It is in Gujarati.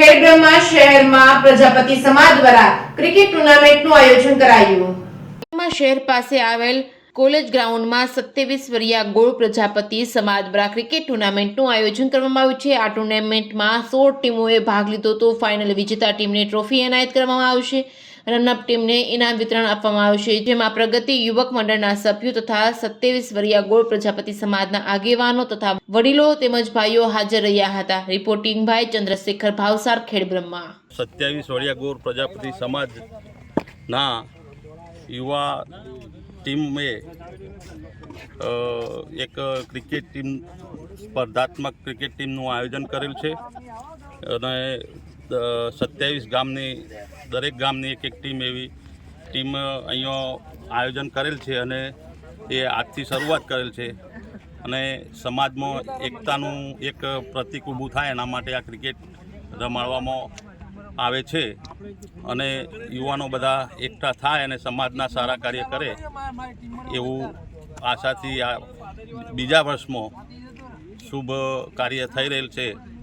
ખેડબ્રહ્મા શહેરમાં પ્રજાપતિ સમાજ દ્વારા ક્રિકેટ ટુર્નામેન્ટનું આયોજન કરાયું। ખેડબ્રહ્મા શહેર પાસે આવેલ કોલેજ ગ્રાઉન્ડમાં 27 વર્ષીય ગોળ પ્રજાપતિ સમાજ દ્વારા ક્રિકેટ ટુર્નામેન્ટનું આયોજન કરવામાં આવ્યું છે। આ ટુર્નામેન્ટમાં 16 ટીમોએ ભાગ લીધો તો ફાઇનલ વિજેતા ટીમને ટ્રોફી એનાયત કરવામાં આવશે। રનઅપ ટીમને ઇનામ વિતરણ આપવામાં આવશે, જેમાં પ્રગતિ યુવક મંડળના સભ્યો તથા 27 વર્ષીય ગોળ પ્રજાપતિ સમાજના આગેવાનો તથા વડીલો તેમજ ભાઈઓ હાજર રહ્યા હતા। રિપોર્ટિંગ ભાઈ ચંદ્રશેખર ભાવસાર, ખેડબ્રહ્મા। 27 વર્ષીય ગોળ પ્રજાપતિ સમાજના યુવા ટીમે એક ક્રિકેટ ટીમ સ્પર્ધાત્મક ક્રિકેટ ટીમનું આયોજન કરેલ છે અને 27 ગામની દરેક ગામની એક ટીમ એવી ટીમ અહીંયા આયોજન કરેલ છે અને એ આજથી શરૂઆત કરેલ છે અને સમાજમાં એકતાનું એક પ્રતીક ઊભું થાય એના માટે આ ક્રિકેટ રમાડવામાં આવે છે અને યુવાનો બધા એકઠા થાય અને સમાજના સારા કાર્ય કરે એવું આશાથી આ બીજા વર્ષમાં શુભ કાર્ય થઈ રહેલ છે।